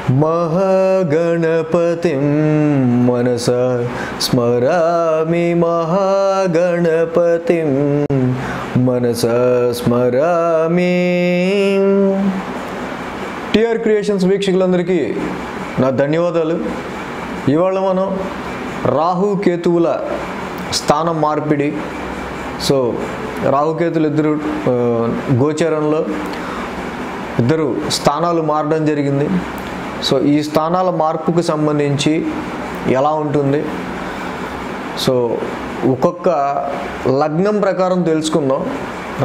महागणपतिं मनसा स्मरामि महागणपतिं मनसा स्मरामि। TR creations వీక్షకులందరికీ నా ధన్యవాదాలు। ఇవాళ మనం రాహు కేతువుల స్థానం మార్పిడి, సో రాహుకేతులు ఇద్దరు గోచరంలో ఇద్దరు స్థానాలు మారడం జరిగింది। సో ఈ స్థానాల మార్పుకు సంబంధించి ఎలా ఉంటుంది, సో ఒక్కొక్క లగ్నం ప్రకారం తెలుసుకుందాం।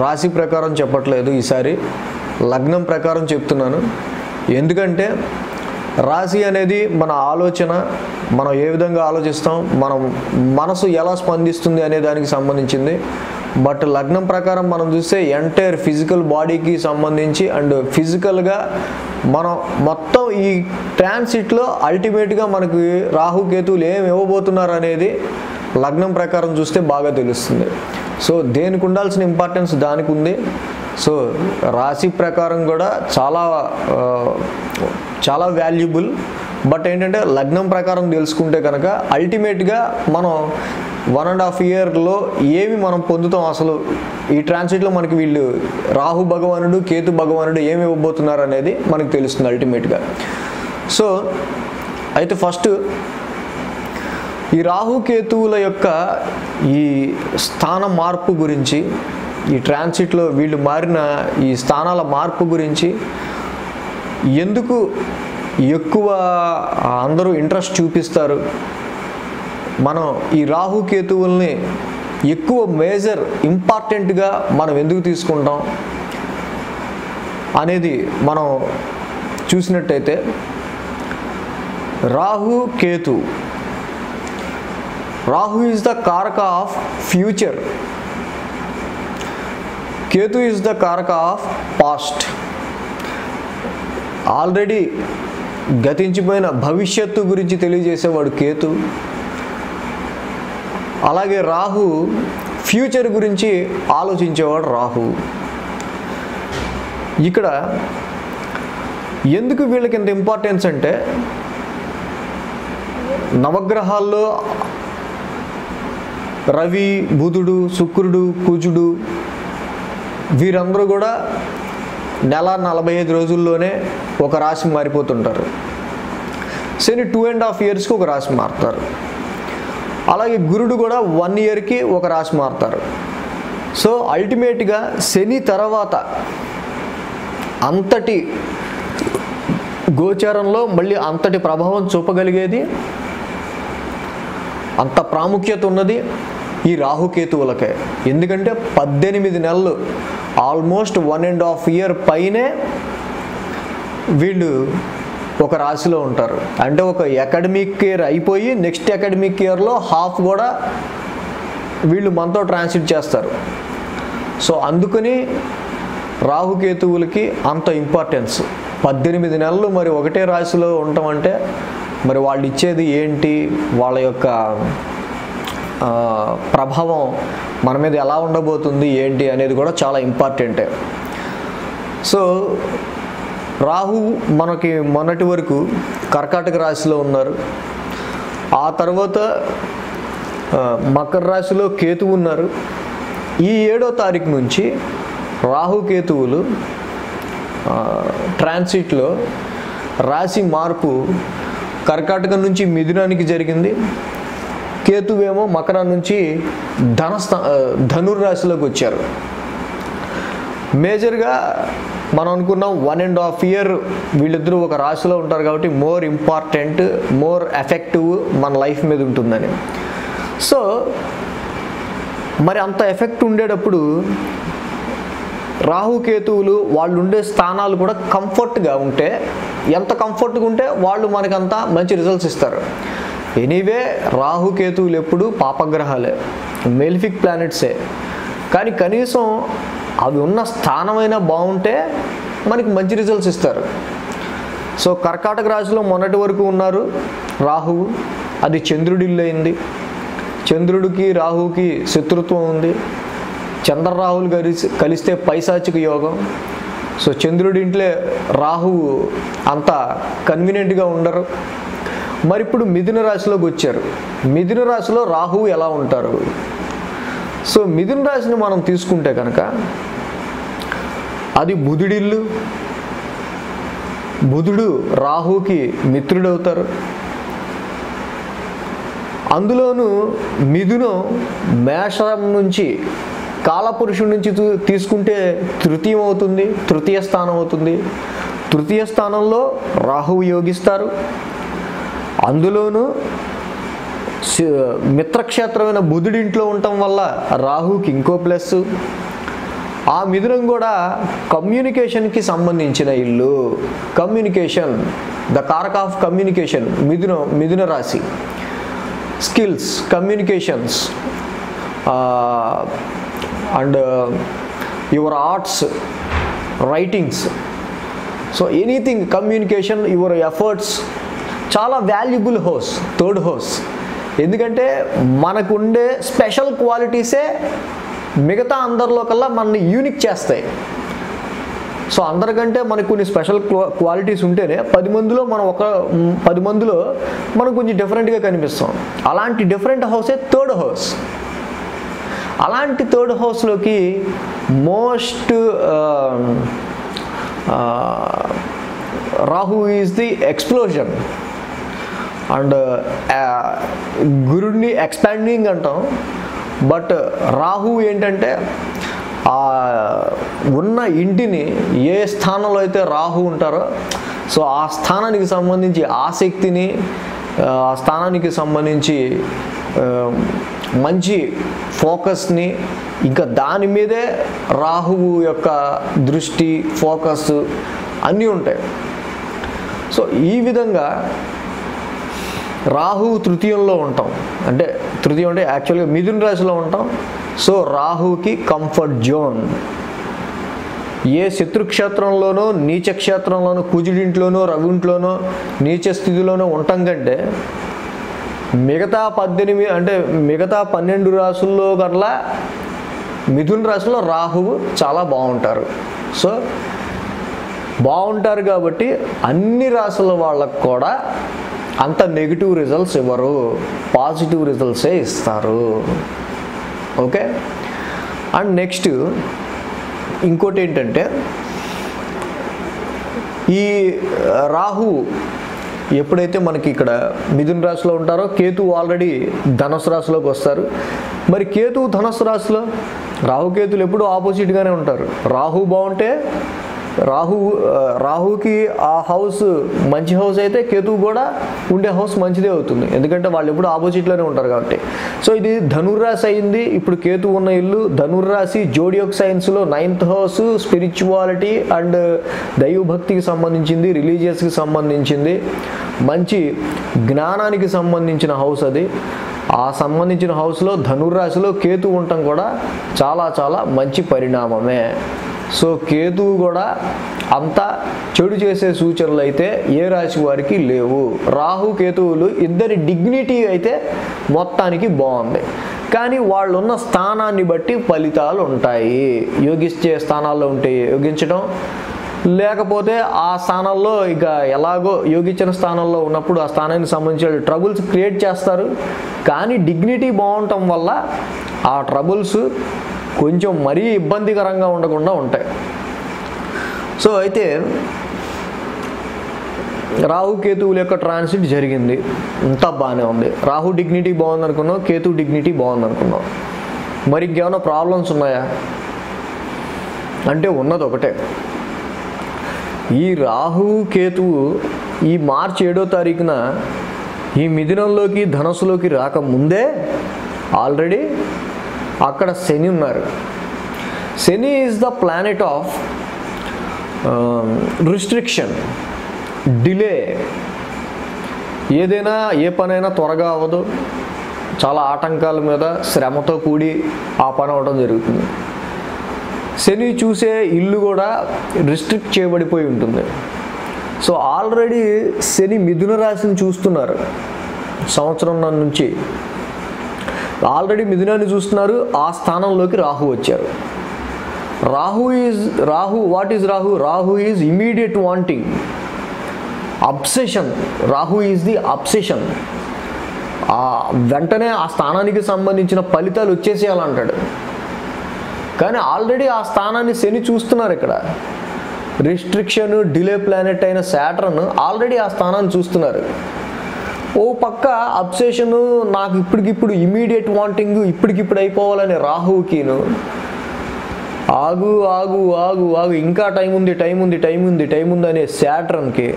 రాశి ప్రకారం చెప్పట్లేదు, ఈసారి లగ్నం ప్రకారం చెప్తున్నాను। ఎందుకంటే రాశి అనేది మన ఆలోచన, మనం ఏ విధంగా ఆలోచిస్తాం, మనం మనసు ఎలా స్పందిస్తుంది అనే దానికి సంబంధించింది। బట్ లగ్నం ప్రకారం మనం చూస్తే ఎంటైర్ ఫిజికల్ బాడీకి సంబంధించి అండ్ ఫిజికల్గా మనం మొత్తం ఈ ట్రాన్సిట్లో అల్టిమేట్గా మనకి రాహుకేతువులు ఏమి ఇవ్వబోతున్నారు అనేది లగ్నం ప్రకారం చూస్తే బాగా తెలుస్తుంది। సో దేనికి ఉండాల్సిన ఇంపార్టెన్స్ దానికి ఉంది। సో రాశి ప్రకారం కూడా చాలా వాల్యుబుల్, బట్ ఏంటంటే లగ్నం ప్రకారం తెలుసుకుంటే కనుక అల్టిమేట్గా మనం 1.5 ఇయర్లో ఏమి మనం పొందుతాం, అసలు ఈ ట్రాన్సిట్లో మనకి వీళ్ళు రాహు భగవానుడు కేతు భగవానుడు ఏమి ఇవ్వబోతున్నారు అనేది మనకు తెలుస్తుంది అల్టిమేట్గా। సో అయితే ఫస్ట్ ఈ రాహు కేతువుల యొక్క ఈ స్థాన మార్పు గురించి, ఈ ట్రాన్సిట్లో వీళ్ళు మారిన ఈ స్థానాల మార్పు గురించి ఎందుకు ఎక్కువ అందరూ ఇంట్రెస్ట్ చూపిస్తారు, మనం ఈ రాహుకేతువుల్ని ఎక్కువ మేజర్ ఇంపార్టెంట్గా మనం ఎందుకు తీసుకుంటాం అనేది మనం చూసినట్టయితే, రాహు ఈజ్ ద కారక of future, Ketu is the కారక ఆఫ్ పాస్ట్, ఆల్రెడీ గతించిపోయిన భవిష్యత్తు గురించి తెలియజేసేవాడు కేతు। అలాగే రాహు ఫ్యూచర్ గురించి ఆలోచించేవాడు రాహు। ఇక్కడ ఎందుకు వీళ్ళకి ఇంత ఇంపార్టెన్స్ అంటే, నవగ్రహాల్లో రవి, బుధుడు, శుక్రుడు, కుజుడు వీరందరూ కూడా నెల 45 రోజుల్లోనే ఒక రాశి మారిపోతుంటారు। శని 2.5 ఇయర్స్కి ఒక రాశి మారుతారు। అలాగే గురుడు కూడా 1 ఇయర్కి ఒక రాశి మారుతారు। సో అల్టిమేట్గా శని తర్వాత అంతటి గోచారంలో మళ్ళీ అంతటి ప్రభావం చూపగలిగేది, అంత ప్రాముఖ్యత ఉన్నది ఈ రాహుకేతువులకే। ఎందుకంటే 18 నెలలు, ఆల్మోస్ట్ 1.5 ఇయర్ పైనే వీళ్ళు ఒక రాశిలో ఉంటారు। అంటే ఒక అకాడమిక్ ఇయర్ అయిపోయి నెక్స్ట్ అకాడమిక్ ఇయర్లో హాఫ్ కూడా వీళ్ళు మనతో ట్రాన్సిట్ చేస్తారు। సో అందుకని రాహుకేతువులకి అంత ఇంపార్టెన్స్। 18 నెలలు మరి ఒకటే రాశిలో ఉండటం అంటే మరి వాళ్ళు ఇచ్చేది ఏంటి, వాళ్ళ యొక్క ప్రభావం మన మీద ఎలా ఉండబోతుంది ఏంటి అనేది కూడా చాలా ఇంపార్టెంటే। సో రాహు మనకి మొన్నటి వరకు కర్కాటక రాశిలో ఉన్నారు, ఆ తర్వాత మకర రాశిలో కేతువు ఉన్నారు। ఈ 7వ తారీఖు నుంచి రాహుకేతువులు ట్రాన్సిట్లో రాశి మార్పు కర్కాటకం నుంచి మిథునానికి జరిగింది, కేతువేమో మకరం నుంచి ధనుర్రాశిలోకి వచ్చారు। మేజర్గా మనం అనుకున్నాం 1.5 ఇయర్ వీళ్ళిద్దరూ ఒక రాశిలో ఉంటారు కాబట్టి మోర్ ఇంపార్టెంట్, మోర్ ఎఫెక్టివ్ మన లైఫ్ మీద ఉంటుందని। సో మరి అంత ఎఫెక్ట్ ఉండేటప్పుడు రాహుకేతువులు వాళ్ళు ఉండే స్థానాలు కూడా కంఫర్ట్గా ఉంటే, ఎంత కంఫర్ట్గా ఉంటే వాళ్ళు మనకంత మంచి రిజల్ట్స్ ఇస్తారు। ఎనీవే రాహుకేతువులు ఎప్పుడు పాపగ్రహాలే, మెలిఫిక్ ప్లానెట్సే, కానీ కనీసం అవి ఉన్న స్థానమైనా బాగుంటే మనకి మంచి రిజల్ట్స్ ఇస్తారు। సో కర్కాటక రాశిలో మొన్నటి వరకు ఉన్నారు రాహువు, అది చంద్రుడి ఇల్లు అయింది, చంద్రుడికి రాహువుకి శత్రుత్వం ఉంది, చంద్రరాహులు కలిస్తే పైశాచిక యోగం। సో చంద్రుడి ఇంట్లో రాహువు అంత కన్వీనియంట్గా ఉండరు. మరి ఇప్పుడు మిథున రాశిలోకి వచ్చారు. మిథున రాశిలో రాహువు ఎలా ఉంటారు? సో మిథున రాశిని మనం తీసుకుంటే కనుక అది బుధుడిల్లు. బుధుడు రాహుకి మిత్రుడవుతారు. అందులోనూ మిథునం మేషం నుంచి కాలపురుషుడి నుంచి తీసుకుంటే తృతీయం అవుతుంది, తృతీయ స్థానం అవుతుంది. తృతీయ స్థానంలో రాహువు యోగిస్తారు. అందులోనూ మిత్రక్షేత్రమైన బుధుడి ఇంట్లో ఉండటం వల్ల రాహుకి ఇంకో ప్లస్. ఆ మిథునం కూడా కమ్యూనికేషన్కి సంబంధించిన ఇల్లు. కమ్యూనికేషన్, ద కారక ఆఫ్ కమ్యూనికేషన్ మిథున రాశి. Skills, communications and your arts, writings. So anything communication, your efforts చాలా వాల్యుబుల్ హౌస్, థర్డ్ హౌస్. ఎందుకంటే మనకుండే స్పెషల్ క్వాలిటీసే మిగతా అందరిలో కల్లా మనల్ని యూనిక్ చేస్తాయి. సో అందరికంటే మనకు కొన్ని స్పెషల్ క్వాలిటీస్ ఉంటేనే 10 మందిలో మనం కొంచెం డిఫరెంట్గా కనిపిస్తాం. అలాంటి డిఫరెంట్ హౌసే థర్డ్ హౌస్. అలాంటి థర్డ్ హౌస్లోకి most Rahu is the explosion and గురుడిని ఎక్స్పాండింగ్ అంటాం. బట్ రాహు ఏంటంటే ఉన్న ఇంటిని ఏ స్థానంలో అయితే రాహు ఉంటారో సో ఆ స్థానానికి సంబంధించి ఆసక్తిని, ఆ స్థానానికి సంబంధించి మంచి ఫోకస్ని, ఇంకా దాని మీదే రాహువు యొక్క దృష్టి, ఫోకస్ అన్నీ ఉంటాయి. సో ఈ విధంగా రాహువు తృతీయంలో ఉంటాం. అంటే తృతీయం అంటే యాక్చువల్గా మిథున రాశిలో ఉంటాం. సో రాహుకి కంఫర్ట్ జోన్. ఏ శత్రుక్షేత్రంలోనో, నీచ క్షేత్రంలోనో, కుజుడింట్లోనో, రవింట్లోనో, నీచ స్థితిలోనో ఉండటం కంటే మిగతా 12 రాశుల్లో కల్లా మిథున రాశిలో రాహువు చాలా బాగుంటారు. సో బాగుంటారు కాబట్టి అన్ని రాశుల వాళ్ళకు కూడా అంత నెగిటివ్ రిజల్ట్స్ ఇవ్వరు, పాజిటివ్ రిజల్ట్సే ఇస్తారు. ఓకే. అండ్ నెక్స్ట్ ఇంకోటి ఏంటంటే ఈ రాహు ఎప్పుడైతే మనకి ఇక్కడ మిథున రాశిలో ఉంటారో, కేతువు ఆల్రెడీ ధనుసు రాశిలోకి వస్తారు. మరి కేతువు ధనుసు రాశిలో, రాహుకేతులు ఎప్పుడు ఆపోజిట్గానే ఉంటారు. రాహు బాగుంటే రాహుకి ఆ హౌస్ మంచి హౌస్ అయితే కేతువు కూడా ఉండే హౌస్ మంచిదే అవుతుంది. ఎందుకంటే వాళ్ళు ఎప్పుడు ఆపోజిట్లోనే ఉంటారు కాబట్టి. సో ఇది ధనుర్రాశి అయింది. ఇప్పుడు కేతువు ఉన్న ఇల్లు ధనుర్రాశి. జోడియాక్ సైన్స్లో 9th హౌస్ స్పిరిచువాలిటీ అండ్ దైవభక్తికి సంబంధించింది, రిలీజియస్కి సంబంధించింది, మంచి జ్ఞానానికి సంబంధించిన హౌస్ అది. ఆ సంబంధించిన హౌస్లో ధనుర్రాశిలో కేతువు ఉండటం కూడా చాలా చాలా మంచి పరిణామమే. సో కేతువు కూడా అంత చెడు చేసే సూచనలు అయితే ఏ రాశి వారికి లేవు. రాహు కేతువులు ఇద్దరి డిగ్నిటీ అయితే మొత్తానికి బాగుంది. కానీ వాళ్ళు ఉన్న స్థానాన్ని బట్టి ఫలితాలు ఉంటాయి. యోగించే స్థానాల్లో ఉంటే యోగించడం, లేకపోతే ఆ స్థానాల్లో ఇక ఎలాగో యోగించిన స్థానంలో ఉన్నప్పుడు ఆ స్థానానికి సంబంధించిన ట్రబుల్స్ క్రియేట్ చేస్తారు. కానీ డిగ్నిటీ బాగుండటం వల్ల ఆ ట్రబుల్స్ కొంచెం మరీ ఇబ్బందికరంగా ఉండకుండా ఉంటాయి. సో అయితే రాహు కేతువుల యొక్క ట్రాన్సిట్ జరిగింది, అంతా బాగానే ఉంది. రాహు డిగ్నిటీ బాగుంది అనుకున్నాం, కేతు డిగ్నిటీ బాగుంది అనుకున్నాం. మరి ఇంకేమైనా ప్రాబ్లమ్స్ ఉన్నాయా అంటే ఉన్నది ఒకటే. ఈ రాహు కేతువు ఈ మార్చి 7వ తారీఖున ఈ మిథునంలోకి ధనుసులోకి రాకముందే ఆల్రెడీ అక్కడ శని ఉన్నారు. Shani is the planet of restriction, delay. ఏదైనా ఏ పనైనా త్వరగా అవ్వదు. చాలా ఆటంకాల మీద శ్రమతో కూడి ఆ పని అవ్వడం జరుగుతుంది. శని చూసే ఇల్లు కూడా రిస్ట్రిక్ట్ చేయబడిపోయి ఉంటుంది. సో ఆల్రెడీ శని మిథున రాశిని చూస్తున్నారు. సంవత్సరం నుంచి ఆల్రెడీ మిథునాన్ని చూస్తున్నారు. ఆ స్థానంలోకి రాహు వచ్చారు. What is Rahu? Rahu is immediate wanting, obsession. Rahu is the obsession. వెంటనే ఆ స్థానానికి సంబంధించిన ఫలితాలు వచ్చేసేయాలంటాడు. కానీ ఆల్రెడీ ఆ స్థానాన్ని శని చూస్తున్నారు. ఇక్కడ రిస్ట్రిక్షన్, డిలే ప్లానెట్ అయిన సాటర్న్ ఆల్రెడీ ఆ స్థానాన్ని చూస్తున్నారు. ఓ పక్క అబ్సెషను, నాకు ఇప్పటికిప్పుడు ఇమీడియట్ వాంటింగ్, ఇప్పటికిప్పుడు అయిపోవాలని రాహువుకిను, ఆగు ఆగు ఆగు ఆగు ఇంకా టైం ఉంది అనే సాటర్న్కి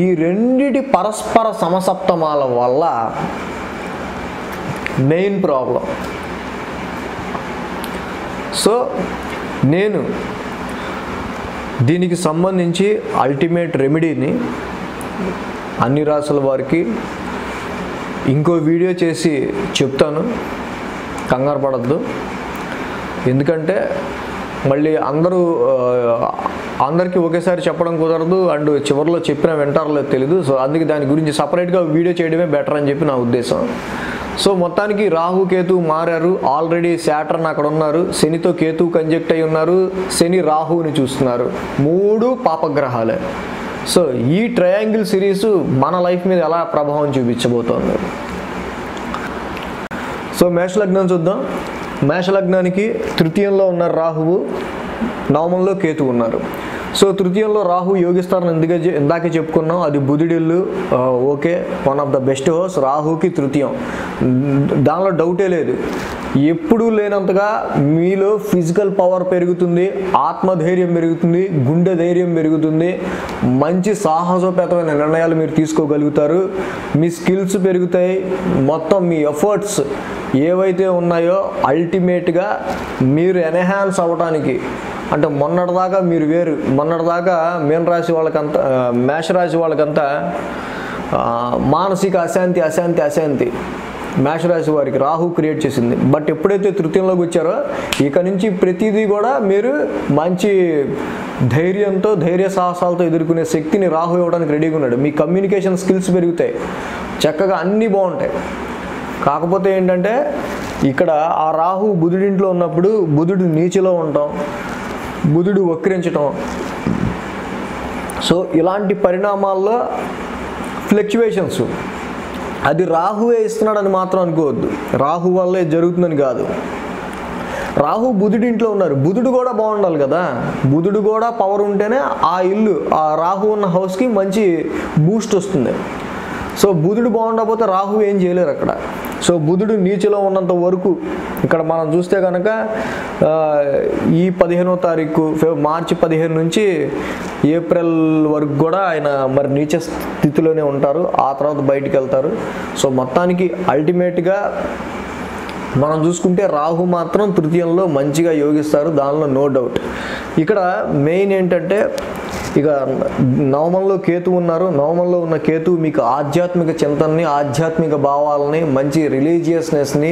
ఈ రెండిటి పరస్పర సమసప్తమాల వల్ల మెయిన్ ప్రాబ్లం. సో నేను దీనికి సంబంధించి అల్టిమేట్ రెమెడీని అన్ని రాసుల వారికి ఇంకో వీడియో చేసి చెప్తాను, కంగారు పడద్దు. ఎందుకంటే మళ్ళీ అందరికీ ఒకేసారి చెప్పడం కుదరదు, అండ్ చివరిలో చెప్పిన వింటారో తెలీదు. సో అందుకే దాని గురించి సపరేట్గా వీడియో చేయడమే బెటర్ అని చెప్పి నా ఉద్దేశం. సో మొత్తానికి రాహు కేతు మారారు. ఆల్రెడీ సాటర్న్ అక్కడ ఉన్నారు, శనితో కేతు కంజెక్ట్ అయి ఉన్నారు, శని రాహువుని చూస్తున్నారు. 3 పాపగ్రహాలే. సో ఈ ట్రయాంగిల్ సిరీస్ మన లైఫ్ మీద ఎలా ప్రభావం చూపించబోతోంది. సో మేషలగ్నం చూద్దాం. మేషలగ్నానికి తృతీయంలో ఉన్నారు రాహువు, నవమంలో కేతు ఉన్నారు. సో తృతీయంలో రాహు యోగిస్తారని ఇందాకే చెప్పుకున్నాం, అది బుధుడిల్లు. Okay, one of the best house రాహుకి తృతీయం, దానిలో డౌటే లేదు. ఎప్పుడూ లేనంతగా మీలో ఫిజికల్ పవర్ పెరుగుతుంది, ఆత్మధైర్యం పెరుగుతుంది, గుండె ధైర్యం పెరుగుతుంది, మంచి సాహసోపేతమైన నిర్ణయాలు మీరు తీసుకోగలుగుతారు, మీ స్కిల్స్ పెరుగుతాయి, మొత్తం మీ ఎఫర్ట్స్ ఏవైతే ఉన్నాయో అల్టిమేట్గా మీరు ఎన్హాన్స్ అవ్వడానికి, అంటే మొన్నటిదాకా మీరు వేరు, మొన్నటిదాకా మేషరాశి వాళ్ళకంతా మానసిక అశాంతి మేషరాశి వారికి రాహు క్రియేట్ చేసింది. బట్ ఎప్పుడైతే తృతీయంలోకి వచ్చారో ఇక నుంచి ప్రతిదీ కూడా మీరు మంచి ధైర్యంతో, ధైర్య సాహసాలతో ఎదుర్కొనే శక్తిని రాహు ఇవ్వడానికి రెడీగా ఉన్నాడు. మీ కమ్యూనికేషన్ స్కిల్స్ పెరుగుతాయి, చక్కగా అన్నీ బాగుంటాయి. కాకపోతే ఏంటంటే ఇక్కడ ఆ రాహు బుధుడింట్లో ఉన్నప్పుడు బుధుడు నీచిలో ఉండటం, బుధుడు వక్రించటం, సో ఇలాంటి పరిణామాల్లో ఫ్లక్చువేషన్స్ అది రాహువే ఇస్తున్నాడని మాత్రం అనుకోవద్దు. రాహు వల్లే జరుగుతుందని కాదు. రాహు బుధుడింట్లో ఉన్నారు, బుధుడు కూడా బాగుండాలి కదా, బుధుడు కూడా పవర్ ఉంటేనే ఆ ఇల్లు, ఆ రాహు ఉన్న హౌస్కి మంచి బూస్ట్ వస్తుంది. సో బుధుడు బాగుండకపోతే రాహు ఏం చేయలేరు అక్కడ. సో బుధుడు నీచలో ఉన్నంత వరకు ఇక్కడ మనం చూస్తే కనుక ఈ 15వ తారీఖు మార్చి 15 నుంచి ఏప్రిల్ వరకు కూడా ఆయన మరి నీచ స్థితిలోనే ఉంటారు, ఆ తర్వాత బయటికి వెళ్తారు. సో మొత్తానికి అల్టిమేట్గా మనం చూసుకుంటే రాహు మాత్రం తృతీయంలో మంచిగా యోగిస్తారు, దానిలో నో డౌట్. ఇక్కడ మెయిన్ ఏంటంటే ఇక నవమంలో కేతు ఉన్నారు. నవమంలో ఉన్న కేతు మీకు ఆధ్యాత్మిక చింతనని, ఆధ్యాత్మిక భావాలని, మంచి రిలీజియస్నెస్ని,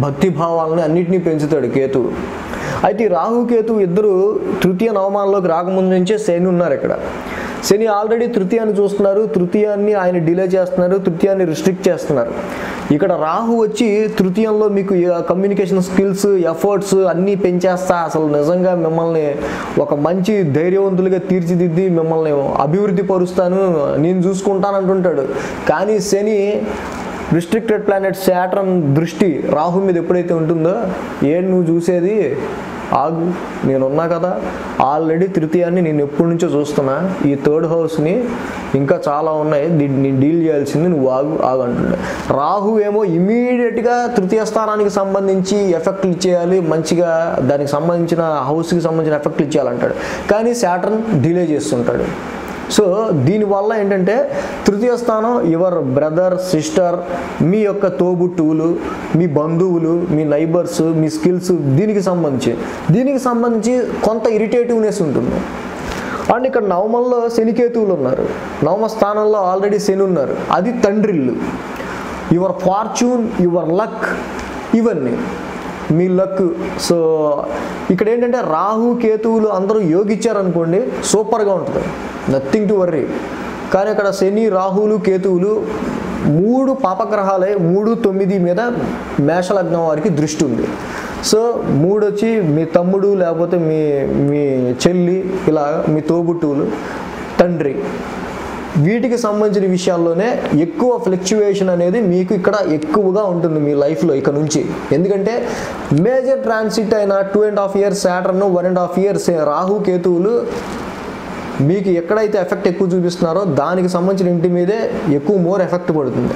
భక్తి భావాలని అన్నిటినీ పెంచుతాడు కేతు. అయితే రాహు కేతు ఇద్దరు తృతీయ నవమానంలోకి రాకముందు నుంచే శని ఉన్నారు. ఇక్కడ శని ఆల్రెడీ తృతీయాన్ని చూస్తున్నారు, తృతీయాన్ని ఆయన డిలే చేస్తున్నారు, తృతీయాన్ని రిస్ట్రిక్ట్ చేస్తున్నారు. ఇక్కడ రాహు వచ్చి తృతీయంలో మీకు కమ్యూనికేషన్ స్కిల్స్, ఎఫర్ట్స్ అన్నీ పెంచేస్తా, అసలు నిజంగా మిమ్మల్ని ఒక మంచి ధైర్యవంతులుగా తీర్చిదిద్ది మిమ్మల్ని అభివృద్ధి పరుస్తాను, నేను చూసుకుంటాను అంటుంటాడు. కానీ శని రిస్ట్రిక్టెడ్ ప్లానెట్ సాటర్న్ దృష్టి రాహు మీద ఎప్పుడైతే ఉంటుందో, ఏంటి నువ్వు చూసేది, ఆగు, నేనున్నా కదా, ఆల్రెడీ తృతీయాన్ని నేను ఎప్పటి నుంచో చూస్తున్నా, ఈ థర్డ్ హౌస్ని ఇంకా చాలా ఉన్నాయి, దీన్ని డీల్ చేయాల్సింది, నువ్వు ఆగు అంటుండే. రాహు ఏమో ఇమీడియట్గా తృతీయ స్థానానికి సంబంధించి ఎఫెక్ట్లు ఇచ్చేయాలి, మంచిగా దానికి సంబంధించిన హౌస్కి సంబంధించిన ఎఫెక్ట్లు ఇచ్చేయాలంటాడు. కానీ సాటర్న్ డిలే చేస్తుంటాడు. సో దీనివల్ల ఏంటంటే తృతీయ స్థానం యువర్ బ్రదర్, సిస్టర్, మీ యొక్క తోబుట్టువులు, మీ బంధువులు, మీ నైబర్స్, మీ స్కిల్స్, దీనికి సంబంధించి కొంత ఇరిటేటివ్నెస్ ఉంటుంది. అండ్ ఇక్కడ నవమంలో శనికేతువులు ఉన్నారు, నవమ స్థానంలో ఆల్రెడీ శని ఉన్నారు, అది తండ్రిల్లు. యువర్ ఫార్చ్యూన్, యువర్ లక్, ఇవన్నీ మీ లక్. సో ఇక్కడ ఏంటంటే రాహు కేతువులు అందరూ యోగిచ్చారనుకోండి, సూపర్గా ఉంటుంది, నథింగ్ టు వర్రీ. కానీ అక్కడ శని, రాహులు, కేతువులు 3 పాపగ్రహాలే 3, 9 మీద మేషలగ్నం వారికి దృష్టి ఉంది. సో 3 వచ్చి మీ తమ్ముడు లేకపోతే మీ మీ చెల్లి, ఇలా మీ తోబుట్టువులు, తండ్రి, వీటికి సంబంధించిన విషయాల్లోనే ఎక్కువ ఫ్లక్చువేషన్ అనేది మీకు ఇక్కడ ఎక్కువగా ఉంటుంది మీ లైఫ్లో ఇక నుంచి. ఎందుకంటే మేజర్ ట్రాన్సిట్ అయిన 2.5 years సాటర్న్, 1.5 years రాహు కేతువులు మీకు ఎక్కడైతే ఎఫెక్ట్ ఎక్కువ చూపిస్తున్నారో దానికి సంబంధించిన ఇంటి మీదే ఎక్కువ మోర్ ఎఫెక్ట్ పడుతుంది.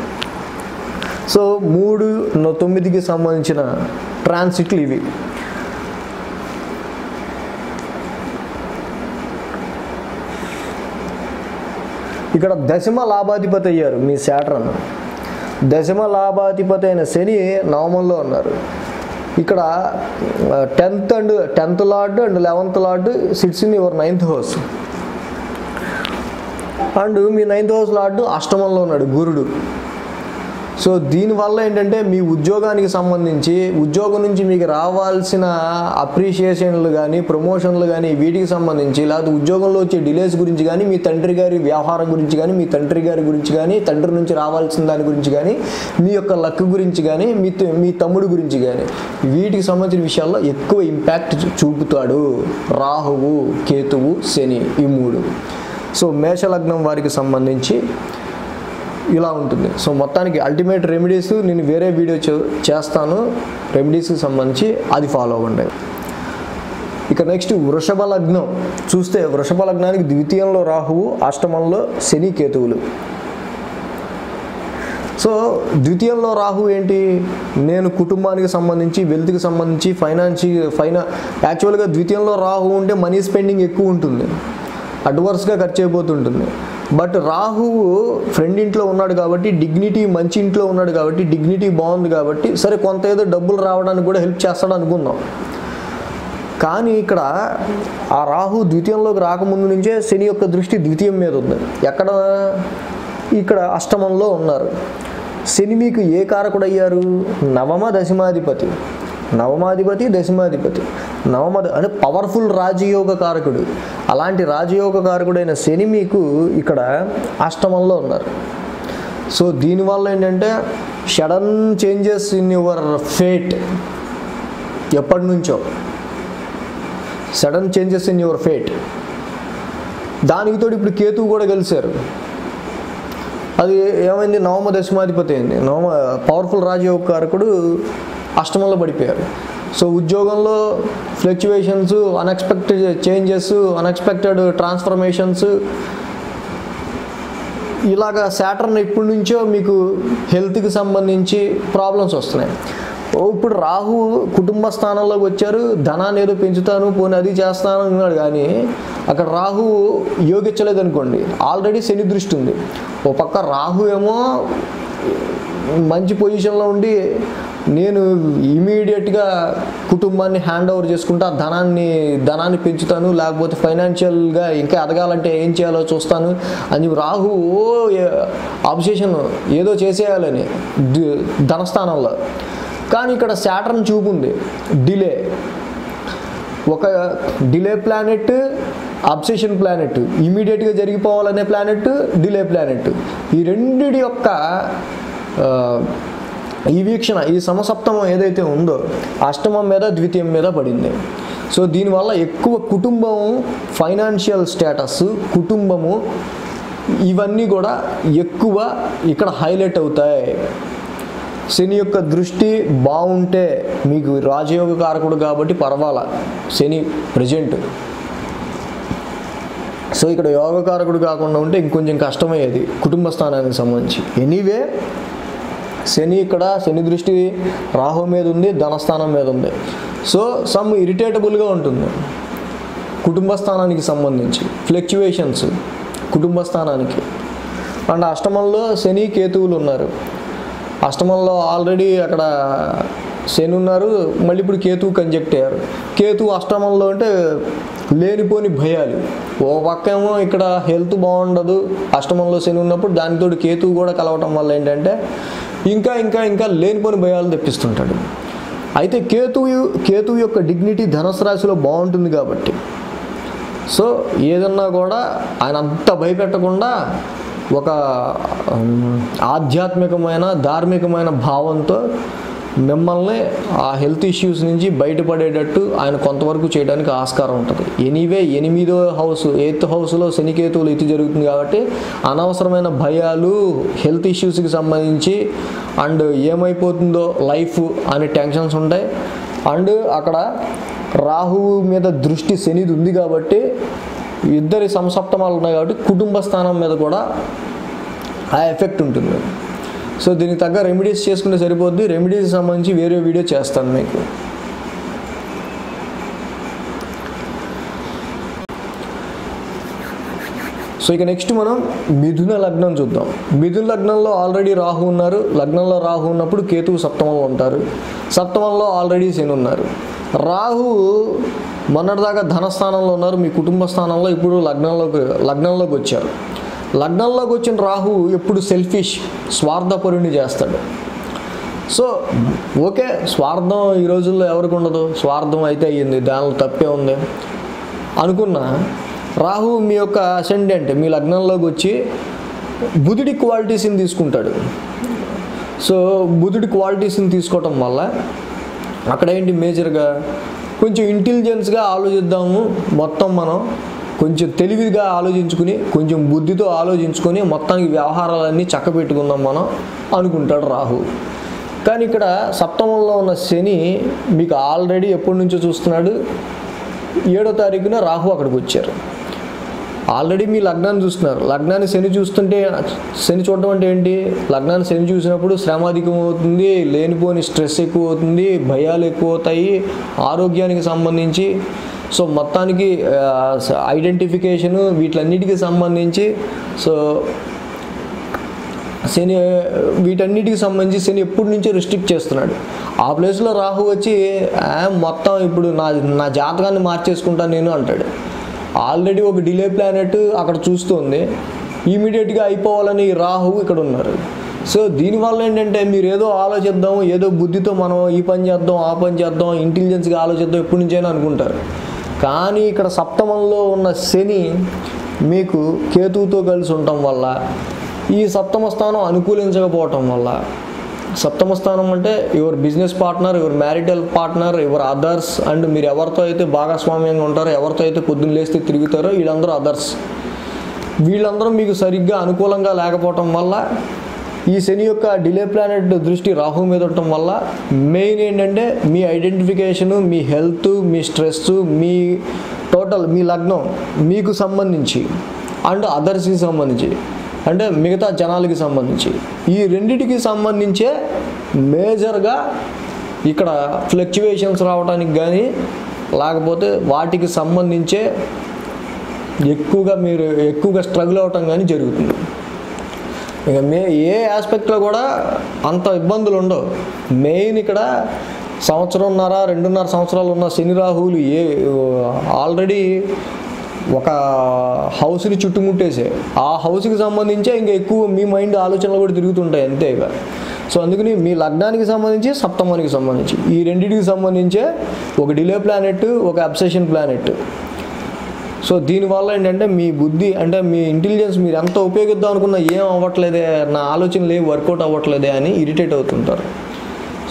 సో 3, 9కి సంబంధించిన ట్రాన్సిట్లు ఇవి. ఇక్కడ దశమ లాభాధిపతి అయ్యారు మీ సాటర్న్. దశమ లాభాధిపతి అయిన శని నవమంలో ఉన్నారు. ఇక్కడ 10th lord and 11th lord sits in your 9th house. And me 9th house lord అష్టమంలో ఉన్నాడు గురుడు. సో దీనివల్ల ఏంటంటే మీ ఉద్యోగానికి సంబంధించి ఉద్యోగం నుంచి మీకు రావాల్సిన అప్రిషియేషన్లు కానీ, ప్రమోషన్లు కానీ, వీటికి సంబంధించి, లేకపోతే ఉద్యోగంలో వచ్చే డిలేస్ గురించి కానీ, మీ తండ్రి గారి వ్యవహారం గురించి కానీ, మీ తండ్రి గారి గురించి కానీ, తండ్రి నుంచి రావాల్సిన దాని గురించి కానీ, మీ యొక్క లక్ గురించి కానీ, మీ తమ్ముడు గురించి కానీ, వీటికి సంబంధించిన విషయాల్లో ఎక్కువ ఇంపాక్ట్ చూపుతాడు రాహువు, కేతువు, శని, ఈ 3. సో మేషలగ్నం వారికి సంబంధించి ఇలా ఉంటుంది. సో మొత్తానికి అల్టిమేట్ రెమెడీస్ నేను వేరే వీడియో చేస్తాను రెమెడీస్కి సంబంధించి, అది ఫాలో అవ్వండి. ఇక నెక్స్ట్ వృషభ లగ్నం చూస్తే, వృషభ లగ్నానికి ద్వితీయంలో రాహువు, అష్టమంలో శని, కేతువులు. సో ద్వితీయంలో రాహు ఏంటి, నేను కుటుంబానికి సంబంధించి, వెల్త్కి సంబంధించి, యాక్చువల్గా ద్వితీయంలో రాహు ఉంటే మనీ స్పెండింగ్ ఎక్కువ ఉంటుంది, అడ్వర్స్గా ఖర్చు అయిపోతుంటుంది. బట్ రాహువు ఫ్రెండ్ ఇంట్లో ఉన్నాడు కాబట్టి, డిగ్నిటీ మంచి ఇంట్లో ఉన్నాడు కాబట్టి, డిగ్నిటీ బాగుంది కాబట్టి, సరే కొంత ఏదో డబ్బులు రావడానికి కూడా హెల్ప్ చేస్తాడు అనుకుందాం. కానీ ఇక్కడ ఆ రాహు ద్వితీయంలోకి రాకముందు నుంచే శని యొక్క దృష్టి ద్వితీయం మీద ఉంది. ఎక్కడ, ఇక్కడ అష్టమంలో ఉన్నారు. శని మీకు ఏ కారకుడు అయ్యారు, నవమ దశమాధిపతి. నవమాధిపతి, దశమాధిపతి. అంటే పవర్ఫుల్ రాజయోగ కారకుడు. అలాంటి రాజయోగ కారకుడైన శని మీకు ఇక్కడ అష్టమంలో ఉన్నారు. సో దీనివల్ల ఏంటంటే sudden changes in your fate, ఎప్పటి నుంచో sudden changes in your fate. దానికి తోడు ఇప్పుడు కేతువు కూడా కలిశారు. అది ఏమైంది, నవమ దశమాధిపతి అయింది. పవర్ఫుల్ రాజయోగ కారకుడు అష్టమంలో పడిపోయారు. సో ఉద్యోగంలో fluctuations, unexpected changes, unexpected transformations, ఇలాగా సాటర్న్ ఎప్పటి నుంచో మీకు హెల్త్కి సంబంధించి ప్రాబ్లమ్స్ వస్తున్నాయి. ఇప్పుడు రాహు కుటుంబ స్థానంలోకి వచ్చారు, ధనాన్ని ఏదో పెంచుతాను, పోనీ అది చేస్తాను అన్నాడు. కానీ అక్కడ రాహు యోగించలేదు అనుకోండి, ఆల్రెడీ శని దృష్టి ఉంది. ఓ పక్క రాహు ఏమో మంచి పొజిషన్లో ఉండి, నేను ఇమీడియట్గా కుటుంబాన్ని హ్యాండ్ ఓవర్ చేసుకుంటా, ధనాన్ని పెంచుతాను, లేకపోతే ఫైనాన్షియల్గా ఇంకా ఎదగాలంటే ఏం చేయాలో చూస్తాను అని రాహు అబ్సెషన్ ఏదో చేసేయాలని ధనస్థానంలో. కానీ ఇక్కడ సాటర్న్ చూపు ఉంది, డిలే. ఒక డిలే ప్లానెట్, అబ్సెషన్ ప్లానెట్, ఇమీడియట్గా జరిగిపోవాలనే ప్లానెట్, డిలే ప్లానెట్. ఈ రెండిటి యొక్క ఈ వీక్షణ, ఈ సమసప్తమం ఏదైతే ఉందో అష్టమం మీద, ద్వితీయం మీద పడింది. సో దీనివల్ల ఎక్కువ కుటుంబం, ఫైనాన్షియల్ స్టేటస్, కుటుంబము, ఇవన్నీ కూడా ఎక్కువ ఇక్కడ హైలైట్ అవుతాయి. శని యొక్క దృష్టి బాగుంటే మీకు రాజయోగ కారకుడు కాబట్టి పర్వాలా, శని ప్రజెంట్. సో ఇక్కడ యోగకారకుడు కాకుండా ఉంటే ఇంకొంచెం కష్టమయ్యేది కుటుంబ స్థానానికి సంబంధించి. ఎనీవే శని ఇక్కడ, శని దృష్టి రాహు మీద ఉంది, ధనస్థానం మీద ఉంది. సో సమ్ ఇరిటేటబుల్గా ఉంటుంది కుటుంబ స్థానానికి సంబంధించి, ఫ్లక్చువేషన్స్ కుటుంబ స్థానానికి. అండ్ అష్టమంలో శని, కేతువులు ఉన్నారు. అష్టమంలో ఆల్రెడీ అక్కడ శని ఉన్నారు, మళ్ళీ ఇప్పుడు కేతువు కంజెక్ట్ అయ్యారు. కేతువు అష్టమంలో అంటే లేనిపోని భయాలు. ఓ పక్కేమో ఇక్కడ హెల్త్ బాగుండదు, అష్టమంలో శని ఉన్నప్పుడు, దానితో కేతువు కూడా కలవటం వల్ల ఏంటంటే ఇంకా ఇంకా ఇంకా లేనిపోని భయాలు తెప్పిస్తుంటాడు. అయితే కేతువు యొక్క డిగ్నిటీ ధనుసు రాశిలో బాగుంటుంది కాబట్టి, సో ఏదన్నా కూడా ఆయన అంత భయపెట్టకుండా ఒక ఆధ్యాత్మికమైన, ధార్మికమైన భావంతో మిమ్మల్ని ఆ హెల్త్ ఇష్యూస్ నుంచి బయటపడేటట్టు ఆయన కొంతవరకు చేయడానికి ఆస్కారం ఉంటుంది. ఎనీవే 8వ హౌస్ 8th హౌస్లో శనికేతువులు ఇది జరుగుతుంది కాబట్టి అనవసరమైన భయాలు, హెల్త్ ఇష్యూస్కి సంబంధించి అండ్ ఏమైపోతుందో లైఫ్ అనే టెన్షన్స్ ఉంటాయి. అండ్ అక్కడ రాహువు మీద దృష్టి శనిది ఉంది కాబట్టి ఇద్దరి సమసప్తమాలు ఉన్నాయి కాబట్టి కుటుంబ స్థానం మీద కూడా ఆ ఎఫెక్ట్ ఉంటుంది. సో దీనికి తగ్గ రెమెడీస్ చేసుకుంటే సరిపోద్ది. రెమెడీస్కి సంబంధించి వేరే వీడియో చేస్తాను మీకు. సో ఇక నెక్స్ట్ మనం మిథున లగ్నం చూద్దాం. మిథున లగ్నంలో ఆల్రెడీ రాహు ఉన్నారు. లగ్నంలో రాహు ఉన్నప్పుడు కేతువు సప్తమంలో ఉంటారు. సప్తమంలో ఆల్రెడీ శని ఉన్నారు. రాహు మొన్నటిదాకా ధనస్థానంలో ఉన్నారు, మీ కుటుంబ స్థానంలో. ఇప్పుడు లగ్నంలోకి వచ్చారు. లగ్నంలోకి వచ్చిన రాహు ఎప్పుడు సెల్ఫిష్, స్వార్థపరుని చేస్తాడు. సో ఓకే, స్వార్థం ఈ రోజుల్లో ఎవరికి ఉండదు, స్వార్థం అయితే అయ్యింది, దానిలో తప్పే ఉంది అనుకున్నా. రాహు మీ యొక్క అసెండెంట్ మీ లగ్నంలోకి వచ్చి బుధుడి క్వాలిటీస్ని తీసుకుంటాడు. సో బుధుడి క్వాలిటీస్ని తీసుకోవటం వల్ల అక్కడ ఏంటి మేజర్గా కొంచెం ఇంటెలిజెన్స్గా ఆలోచిద్దాము, మొత్తం మనం కొంచెం తెలివిగా ఆలోచించుకుని కొంచెం బుద్ధితో ఆలోచించుకొని మొత్తానికి వ్యవహారాలన్నీ చక్కబెట్టుకుందాం మనం అనుకుంటాడు రాహు. కానీ ఇక్కడ సప్తమంలో ఉన్న శని మీకు ఆల్రెడీ ఎప్పటి నుంచో చూస్తున్నాడు. 7వ తారీఖున రాహు అక్కడికి వచ్చారు. ఆల్రెడీ మీ లగ్నాన్ని చూస్తున్నారు. లగ్నాన్ని శని చూస్తుంటే, శని చూడడం అంటే ఏంటి, లగ్నాన్ని శని చూసినప్పుడు శ్రమ అధికం అవుతుంది, లేనిపోని స్ట్రెస్ ఎక్కువ అవుతుంది, భయాలు ఎక్కువ అవుతాయి ఆరోగ్యానికి సంబంధించి. సో మొత్తానికి ఐడెంటిఫికేషను వీటన్నిటికి సంబంధించి సో శని వీటన్నిటికి సంబంధించి శని ఎప్పటి నుంచో రిస్ట్రిక్ట్ చేస్తున్నాడు. ఆ ప్లేస్లో రాహు వచ్చి మొత్తం ఇప్పుడు నా జాతకాన్ని మార్చేసుకుంటాను నేను అంటాడు. ఆల్రెడీ ఒక డిలే ప్లానెట్ అక్కడ చూస్తుంది, ఇమీడియట్గా అయిపోవాలని రాహు ఇక్కడ ఉన్నారు. సో దీనివల్ల ఏంటంటే మీరు ఏదో ఆలోచిద్దాం, ఏదో బుద్ధితో మనం ఈ పని చేద్దాం ఆ పని చేద్దాం ఇంటెలిజెన్స్గా ఆలోచిద్దాం ఎప్పటి నుంచైనా అనుకుంటారు. కానీ ఇక్కడ సప్తమంలో ఉన్న శని మీకు కేతువుతో కలిసి ఉండటం వల్ల, ఈ సప్తమ స్థానం అనుకూలించకపోవటం వల్ల, సప్తమ స్థానం అంటే your business partner, your marital partner, your others, and మీరు ఎవరితో అయితే భాగస్వామ్యంగా ఉంటారో, ఎవరితో అయితే పొద్దున్న లేస్తే తిరుగుతారో వీళ్ళందరూ అదర్స్. వీళ్ళందరూ మీకు సరిగ్గా అనుకూలంగా లేకపోవటం వల్ల, ఈ శని యొక్క డిలే ప్లానెట్ దృష్టి రాహు మీద ఉండటం వల్ల మెయిన్ ఏంటంటే మీ ఐడెంటిఫికేషను, మీ హెల్త్, మీ స్ట్రెస్, మీ టోటల్ మీ లగ్నం మీకు సంబంధించి అండ్ అదర్స్కి సంబంధించి అంటే మిగతా జనాలకి సంబంధించి ఈ రెండిటికి సంబంధించే మేజర్గా ఇక్కడ ఫ్లక్చువేషన్స్ రావడానికి కానీ లేకపోతే వాటికి సంబంధించే ఎక్కువగా స్ట్రగుల్ అవ్వటం కానీ జరుగుతుంది. ఇక ఏ ఆస్పెక్ట్లో కూడా అంత ఇబ్బందులు ఉండవు. మెయిన్ ఇక్కడ 1.5-2.5 సంవత్సరాలు ఉన్న శని రాహువులు ఆల్రెడీ ఒక హౌస్ని చుట్టుముట్టేసే, ఆ హౌస్కి సంబంధించే ఇంకా ఎక్కువ మీ మైండ్ ఆలోచనలు కూడా తిరుగుతుంటాయి అంతేగా. సో అందుకని మీ లగ్నానికి సంబంధించి సప్తమానికి సంబంధించి ఈ రెండింటికి సంబంధించే ఒక డిలే ప్లానెట్, ఒక అబ్సెషన్ ప్లానెట్. సో దీనివల్ల ఏంటంటే మీ బుద్ధి అంటే మీ ఇంటెలిజెన్స్ మీరు ఎంత ఉపయోగిద్దాం అనుకున్నా ఏం అవ్వట్లేదే, నా ఆలోచనలు ఏం వర్కౌట్ అవ్వట్లేదే అని ఇరిటేట్ అవుతుంటారు.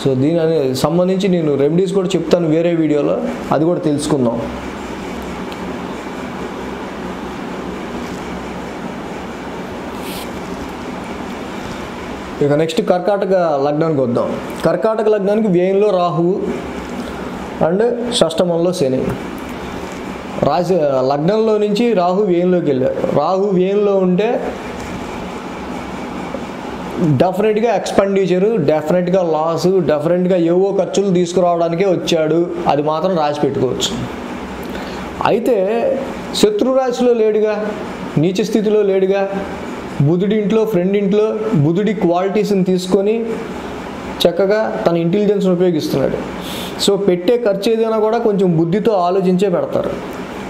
సో దీని సంబంధించి నేను రెమెడీస్ కూడా చెప్తాను వేరే వీడియోలో, అది కూడా తెలుసుకుందాం. ఇక నెక్స్ట్ కర్కాటక లగ్నానికి వద్దాం. కర్కాటక లగ్నానికి వ్యయంలో రాహువు అండ్ షష్టమంలో శని. లగ్నంలో నుంచి రాహు వ్యయంలోకి వెళ్ళారు. రాహు వ్యయంలో ఉంటే డెఫినెట్గా ఎక్స్పెండిచరు, డెఫినెట్గా లాసు, డెఫినెట్గా ఏవో ఖర్చులు తీసుకురావడానికే వచ్చాడు, అది మాత్రం రాసి పెట్టుకోవచ్చు. అయితే శత్రురాశిలో లేడుగా, నీచ స్థితిలో లేడుగా, బుధుడి ఇంట్లో, ఫ్రెండ్ ఇంట్లో బుధుడి క్వాలిటీస్ని తీసుకొని చక్కగా తన ఇంటెలిజెన్స్ని ఉపయోగిస్తున్నాడు. సో పెట్టే ఖర్చు ఏదైనా కూడా కొంచెం బుద్ధితో ఆలోచించే పెడతారు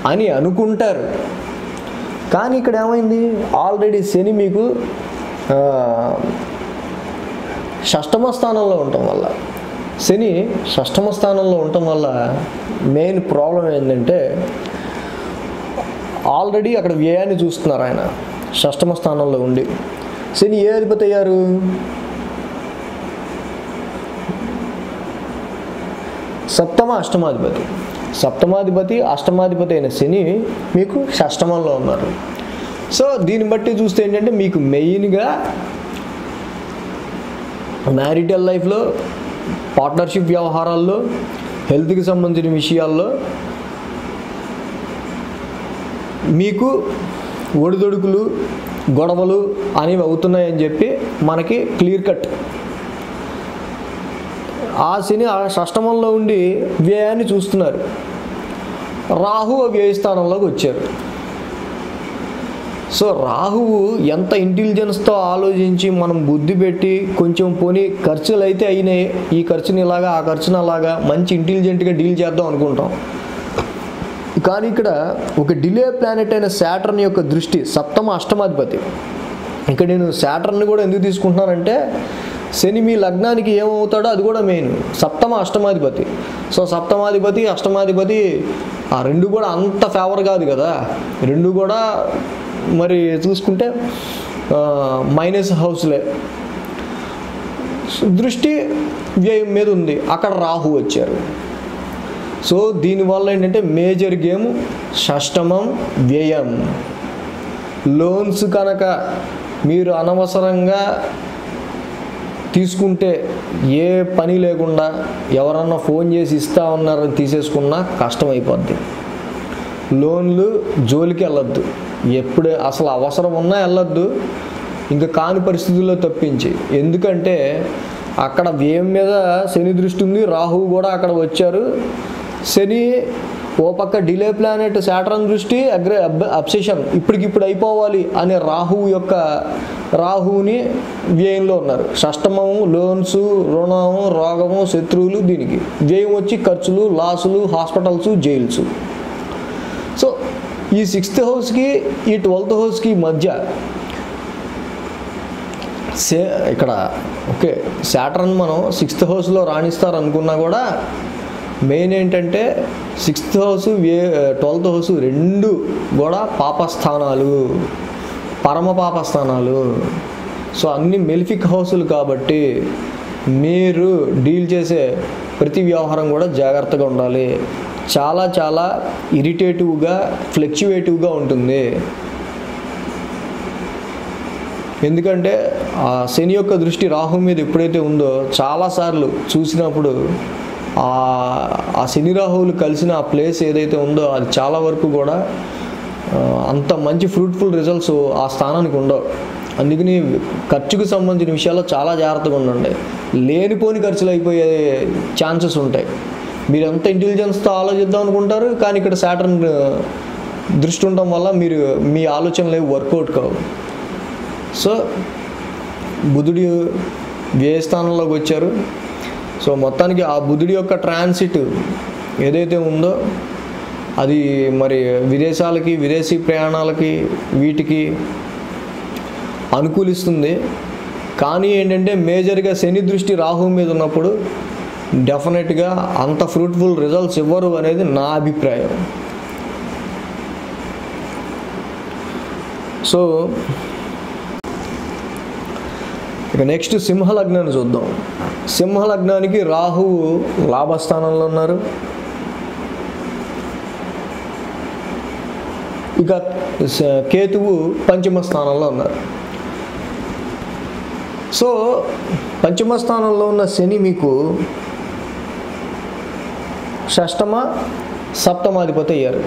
అని అనుకుంటారు. కానీ ఇక్కడ ఏమైంది, ఆల్రెడీ శని మీకు షష్టమ స్థానంలో ఉండటం వల్ల, శని షష్టమ స్థానంలో ఉండటం వల్ల మెయిన్ ప్రాబ్లం ఏంటంటే ఆల్రెడీ అక్కడ వ్యయాన్ని చూస్తున్నారు ఆయన షష్టమ స్థానంలో ఉండి. శని ఏ అధిపతి అయ్యారు, సప్తమ అష్టమాధిపతి. సప్తమాధిపతి అష్టమాధిపతి అయిన శని మీకు షష్టమంలో ఉన్నారు. సో దీన్ని బట్టి చూస్తే ఏంటంటే మీకు మెయిన్గా మ్యారిటల్ లైఫ్లో, పార్ట్నర్షిప్ వ్యవహారాల్లో, హెల్త్కి సంబంధించిన విషయాల్లో మీకు ఒడిదొడుకులు, గొడవలు అనేవి అవుతున్నాయని చెప్పి మనకి క్లియర్ కట్. ఆ శని ఆ షష్టమంలో ఉండి వ్యయాన్ని చూస్తున్నారు. రాహు వ్యయ స్థానంలోకి వచ్చారు. సో రాహువు ఎంత ఇంటెలిజెన్స్తో ఆలోచించి మనం బుద్ధి పెట్టి కొంచెం పోనీ ఖర్చులు అయితే అయినాయి, ఈ ఖర్చుని ఇలాగా ఆ ఖర్చుని అలాగా మంచి ఇంటెలిజెంట్గా డీల్ చేద్దాం అనుకుంటాం. కానీ ఇక్కడ ఒక డిలే ప్లానెట్ అయిన శాటర్న్ యొక్క దృష్టి సప్తమ అష్టమాధిపతి. ఇక్కడ నేను శాటర్న్ కూడా ఎందుకు తీసుకుంటున్నానంటే శని మీ లగ్నానికి ఏమవుతాడో అది కూడా మెయిన్ సప్తమ అష్టమాధిపతి. సో సప్తమాధిపతి అష్టమాధిపతి ఆ రెండు కూడా అంత ఫేవర్ కాదు కదా, రెండు కూడా మరి చూసుకుంటే మైనస్ హౌస్లే. దృష్టి వ్యయం మీద ఉంది, అక్కడ రాహు వచ్చారు. సో దీనివల్ల ఏంటంటే మేజర్ గేమ్ షష్టమం వ్యయం. లోన్స్ కనుక మీరు అనవసరంగా తీసుకుంటే ఏ పని లేకుండా ఎవరన్నా ఫోన్ చేసి ఇస్తా ఉన్నారని తీసేసుకున్నా కష్టమైపోద్ది. లోన్లు జోలికి వెళ్ళొద్దు, ఎప్పుడే అసలు అవసరం ఉన్నా వెళ్ళొద్దు, ఇంకా కాని పరిస్థితుల్లో తప్పించి. ఎందుకంటే అక్కడ వ్యయం మీద శని దృష్టి ఉంది, రాహువు కూడా అక్కడ వచ్చారు. శని ఓ పక్క డిలే ప్లానెట్ శాటర్న్ దృష్టి, అబ్సెషన్ ఇప్పటికిప్పుడు అయిపోవాలి అనే రాహువుని వ్యయంలో ఉన్నారు. షష్టమము లోన్స్, రుణము, రోగము, శత్రువులు, దీనికి వ్యయం వచ్చి ఖర్చులు, లాసులు, హాస్పిటల్స్, జైల్స్. సో ఈ 6th హౌస్కి ఈ 12th హౌస్కి మధ్య ఇక్కడ ఓకే శాటర్న్ మనం 6th హౌస్లో రాణిస్తారనుకున్నా కూడా మెయిన్ ఏంటంటే 6th హౌస్ 12th హౌస్ రెండు కూడా పాపస్థానాలు, పరమ పాపస్థానాలు. సో అన్ని మెలిఫిక్ హౌసులు కాబట్టి మీరు డీల్ చేసే ప్రతి వ్యవహారం కూడా జాగ్రత్తగా ఉండాలి. చాలా చాలా ఇరిటేటివ్గా, ఫ్లక్చువేటివ్గా ఉంటుంది. ఎందుకంటే ఆ శని యొక్క దృష్టి రాహు మీద ఎప్పుడైతే ఉందో చాలాసార్లు చూసినప్పుడు ఆ శని రాహువులు కలిసిన ఆ ప్లేస్ ఏదైతే ఉందో అది చాలా వరకు కూడా అంత మంచి ఫ్రూట్ఫుల్ రిజల్ట్స్ ఆ స్థానానికి ఉండవు. అందుకని ఖర్చుకు సంబంధించిన విషయాల్లో చాలా జాగ్రత్తగా ఉండండి. లేనిపోని ఖర్చులు అయిపోయే ఛాన్సెస్ ఉంటాయి. మీరు ఎంత ఇంటెలిజెన్స్తో ఆలోచిద్దాం అనుకుంటారు, కానీ ఇక్కడ శాటర్న్ దృష్టి ఉండడం వల్ల మీ ఆలోచనలు ఏవి వర్కౌట్ కావు. సో బుధుడి వ్యయ స్థానంలోకి వచ్చారు. సో మొత్తానికి ఆ బుధుడి యొక్క ట్రాన్సిట్ ఏదైతే ఉందో అది మరి విదేశాలకి, విదేశీ ప్రయాణాలకి, వీటికి అనుకూలిస్తుంది. కానీ ఏంటంటే మేజర్గా శని దృష్టి రాహు మీద ఉన్నప్పుడు డెఫినెట్గా అంత ఫ్రూట్ఫుల్ రిజల్ట్స్ ఇవ్వరు అనేది నా అభిప్రాయం. సో ఇక నెక్స్ట్ సింహలగ్నాన్ని చూద్దాం. సింహలగ్నానికి రాహువు లాభస్థానంలో ఉన్నారు. ఇక కేతువు పంచమ స్థానంలో ఉన్నారు. సో పంచమ స్థానంలో ఉన్న శని మీకు షష్టమ సప్తమాధిపతి అయ్యారు.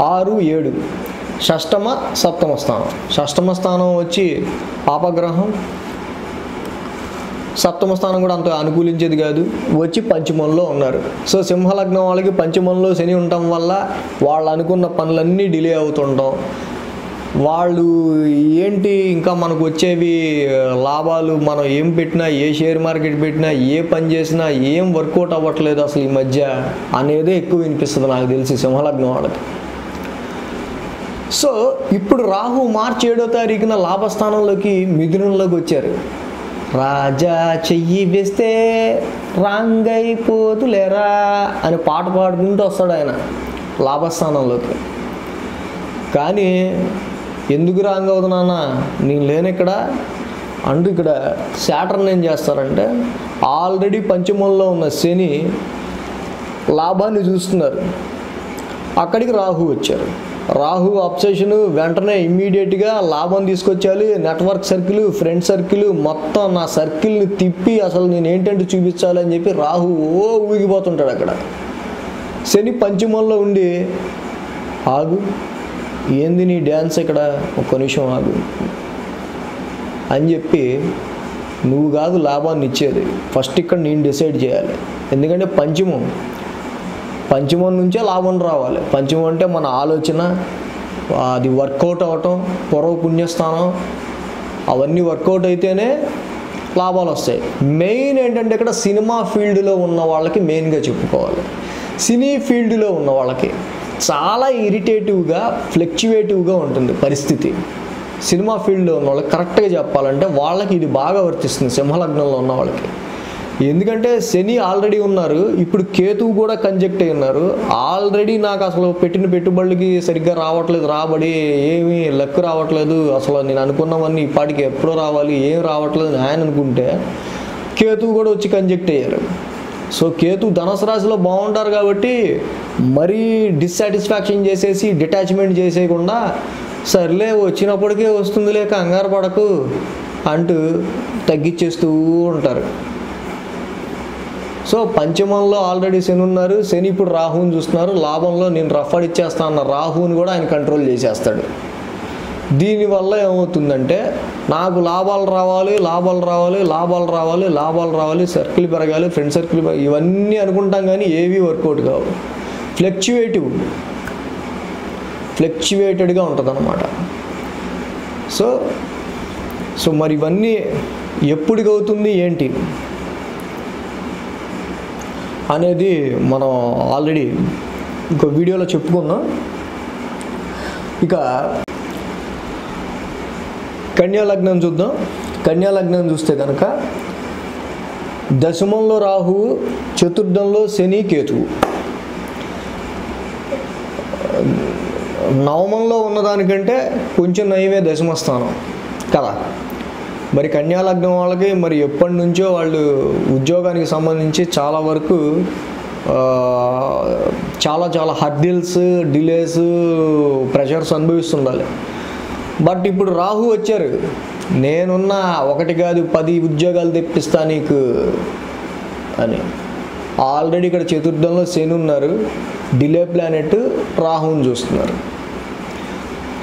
6, 7 షష్టమ సప్తమ స్థానం. షష్టమ స్థానం వచ్చి పాపగ్రహం, సప్తమ స్థానం కూడా అంత అనుకూలించేది కాదు, వచ్చి పంచమంలో ఉన్నారు. సో సింహలగ్నం వాళ్ళకి పంచమంలో శని ఉండటం వల్ల వాళ్ళు అనుకున్న పనులన్నీ డిలే అవుతుంటాం. వాళ్ళు ఏంటి ఇంకా మనకు వచ్చేవి లాభాలు, మనం ఏం పెట్టినా, ఏ షేర్ మార్కెట్ పెట్టినా, ఏ పని చేసినా ఏం వర్కౌట్ అవ్వట్లేదు అసలు ఈ మధ్య అనేదే ఎక్కువ వినిపిస్తుంది నాకు తెలిసి సింహలగ్నం వాళ్ళకి. సో ఇప్పుడు రాహు మార్చి 7వ తారీఖున లాభస్థానంలోకి మిథునంలోకి వచ్చారు. రాజా చెయ్యి వేస్తే రాంగైపోతులేరా అని పాట పాడుకుంటూ వస్తాడు ఆయన లాభస్థానంలోకి. కానీ ఎందుకు రాంగ్ అవుతున్నానా, నేను లేను ఇక్కడ అంటూ ఇక్కడ శాటర్న్ ఏం చేస్తారంటే ఆల్రెడీ పంచమంలో ఉన్న శని లాభాన్ని చూస్తున్నారు. అక్కడికి రాహు వచ్చారు. రాహు అబ్సెషన్ వెంటనే ఇమ్మీడియట్గా లాభం తీసుకొచ్చాలి. నెట్వర్క్ సర్కిల్, ఫ్రెండ్ సర్కిల్, మొత్తం నా సర్కిల్ని తిప్పి అసలు నేను ఏంటంటే చూపించాలి అని చెప్పి రాహు ఊగిపోతుంటాడు. అక్కడ శని పంచమంలో ఉండి, ఆగు, ఏంది నీ డ్యాన్స్ ఇక్కడ, ఒక్క నిమిషం ఆగు అని చెప్పి, నువ్వు కాదు లాభాన్ని ఇచ్చేది, ఫస్ట్ ఇక్కడ నేను డిసైడ్ చేయాలి. ఎందుకంటే పంచమం నుంచే లాభం రావాలి. పంచమం అంటే మన ఆలోచన, అది వర్కౌట్ అవ్వటం, పుణ్యస్థానం, అవన్నీ వర్కౌట్ అయితేనే లాభాలు వస్తాయి. మెయిన్ ఏంటంటే ఇక్కడ సినిమా ఫీల్డ్లో ఉన్న వాళ్ళకి మెయిన్గా చెప్పుకోవాలి. సినీ ఫీల్డ్లో ఉన్న వాళ్ళకి చాలా ఇరిటేటివ్గా, ఫ్లక్చువేటివ్గా ఉంటుంది పరిస్థితి. సినిమా ఫీల్డ్లో ఉన్న వాళ్ళకి కరెక్ట్గా చెప్పాలంటే వాళ్ళకి ఇది బాగా వర్తిస్తుంది, సింహలగ్నంలో ఉన్న వాళ్ళకి. ఎందుకంటే శని ఆల్రెడీ ఉన్నారు, ఇప్పుడు కేతువు కూడా కంజెక్ట్ అయి ఉన్నారు. ఆల్రెడీ నాకు అసలు పెట్టిన పెట్టుబడులకి సరిగ్గా రావట్లేదు, రాబడి ఏమీ లక్ రావట్లేదు, అసలు నేను అనుకున్నవన్నీ ఇప్పటికి ఎప్పుడో రావాలి, ఏం రావట్లేదు అని ఆయన అనుకుంటే కేతువు కూడా వచ్చి కంజెక్ట్ అయ్యారు. సో కేతు ధనుసు రాశిలో బాగుంటారు కాబట్టి మరీ డిస్సాటిస్ఫాక్షన్ చేసేసి, డిటాచ్మెంట్ చేసేయకుండా, సర్లే వచ్చినప్పటికే వస్తుందిలే కంగారు పడకు అంటూ తగ్గించేస్తూ ఉంటారు. సో పంచమంలో ఆల్రెడీ శని ఉన్నారు. శని ఇప్పుడు రాహుని చూస్తున్నారు. లాభంలో నేను రఫ్ ఇచ్చేస్తా అన్న రాహుని కూడా ఆయన కంట్రోల్ చేసేస్తాడు. దీనివల్ల ఏమవుతుందంటే నాకు లాభాలు రావాలి, సర్కిల్ పెరగాలి, ఫ్రెండ్ సర్కిల్ ఇవన్నీ అనుకుంటాం కానీ ఏవి వర్కౌట్ కావు. ఫ్లక్చువేటెడ్గా ఉంటుంది అన్నమాట. సో మరి ఇవన్నీ ఎప్పటికవుతుంది ఏంటి అనేది మనం ఆల్రెడీ ఇంకో వీడియోలో చెప్పుకుందాం. ఇక కన్యా లగ్నం చూద్దాం. కన్యా లగ్నం చూస్తే కనుక దశమంలో రాహువు, చతుర్థంలో శని, కేతువు. నవమంలో ఉన్నదానికంటే కొంచెం నయమే దశమస్థానం కదా. మరి కన్యా లగ్నం వాళ్ళకి మరి ఎప్పటి నుంచో వాళ్ళు ఉద్యోగానికి సంబంధించి చాలా వరకు చాలా హర్డిల్స్, డిలేస్, ప్రెషర్స్ అనుభవిస్తుండాలి. బట్ ఇప్పుడు రాహు వచ్చారు, నేనున్న 1 కాదు 10 ఉద్యోగాలు తెప్పిస్తా నీకు అని. ఆల్రెడీ ఇక్కడ చతుర్థంలో శని ఉన్నారు, డిలే ప్లానెట్ రాహుని చూస్తున్నారు.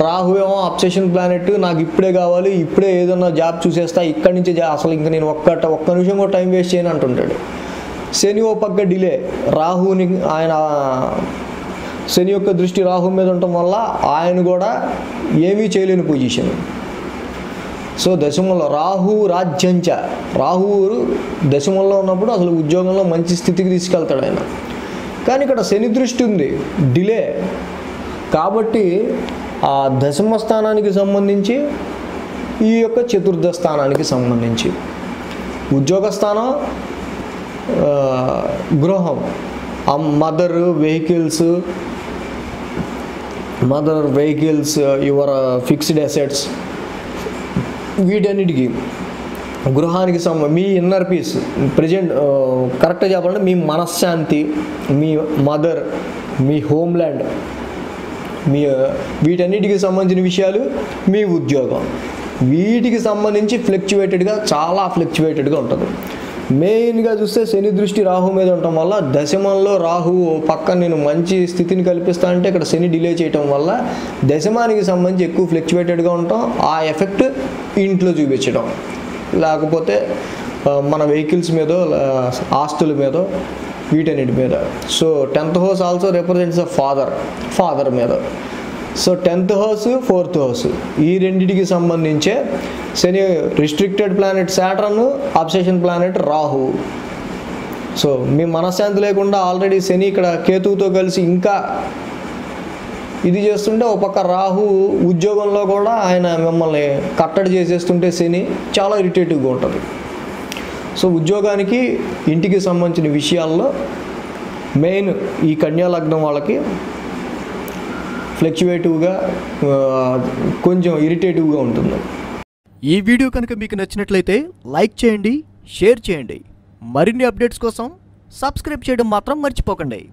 రాహు ఏమో అబ్సెషన్ ప్లానెట్, నాకు ఇప్పుడే కావాలి, ఇప్పుడే ఏదన్నా జాబ్ చూసేస్తా, ఇక్కడి నుంచి అసలు ఇంకా నేను ఒక్క నిమిషం కూడా టైం వేస్ట్ చేయను అంటుంటాడు. శని ఓ పక్క డిలే, రాహుని ఆయన శని యొక్క దృష్టి రాహు మీద ఉండటం వల్ల ఆయన కూడా ఏమీ చేయలేని పొజిషన్. సో దశమంలో రాహు రాజ్యంచ, రాహువు దశమంలో ఉన్నప్పుడు అసలు ఉద్యోగంలో మంచి స్థితికి తీసుకెళ్తాడు ఆయన. కానీ ఇక్కడ శని దృష్టి ఉంది, డిలే కాబట్టి ఆ దశమ స్థానానికి సంబంధించి, ఈ యొక్క చతుర్థ స్థానానికి సంబంధించి ఉద్యోగ స్థానం, గృహం, mother vehicles, your fixed assets, వీటన్నిటికీ గృహానికి మీ ఇన్నర్ పీస్, ప్రజెంట్ కరెక్ట్గా చెప్పాలంటే మీ మనశ్శాంతి, మీ మదర్, మీ హోమ్ల్యాండ్, వీటన్నిటికి సంబంధించిన విషయాలు, మీ ఉద్యోగం, వీటికి సంబంధించి చాలా ఫ్లక్చువేటెడ్గా ఉంటుంది. మెయిన్గా చూస్తే శని దృష్టి రాహు మీద ఉండటం వల్ల దశమంలో రాహు పక్కన నేను మంచి స్థితిని కల్పిస్తా అంటే ఇక్కడ శని డిలే చేయటం వల్ల దశమానికి సంబంధించి ఎక్కువ ఫ్లక్చువేటెడ్గా ఉండటం, ఆ ఎఫెక్ట్ ఇంట్లో చూపించడం, లేకపోతే మన వెహికల్స్ మీద, ఆస్తుల మీద, వీటన్నిటి మీద. So 10th house also represents a father మీద. So 10th house, 4th house, ఈ రెండింటికి సంబంధించే Shani restricted planet Saturn, obsession planet Rahu. So మీ మనశ్శాంతి లేకుండా ఆల్రెడీ శని ఇక్కడ కేతువుతో కలిసి ఇంకా ఇది చేస్తుంటే, ఒక పక్క రాహు ఉద్యోగంలో కూడా ఆయన మిమ్మల్ని కట్టడి చేసేస్తుంటే శని చాలా ఇరిటేటివ్గా ఉంటుంది. సో ఉద్యోగానికి, ఇంటికి సంబంధించిన విషయాల్లో మెయిన్ ఈ కన్యా లగ్నం వాళ్ళకి ఫ్లక్చువేటివ్గా, కొంచెం ఇరిటేటివ్గా ఉంటుంది. ఈ వీడియో కనుక మీకు నచ్చినట్లయితే లైక్ చేయండి, షేర్ చేయండి. మరిన్ని అప్డేట్స్ కోసం సబ్స్క్రైబ్ చేయడం మాత్రం మర్చిపోకండి.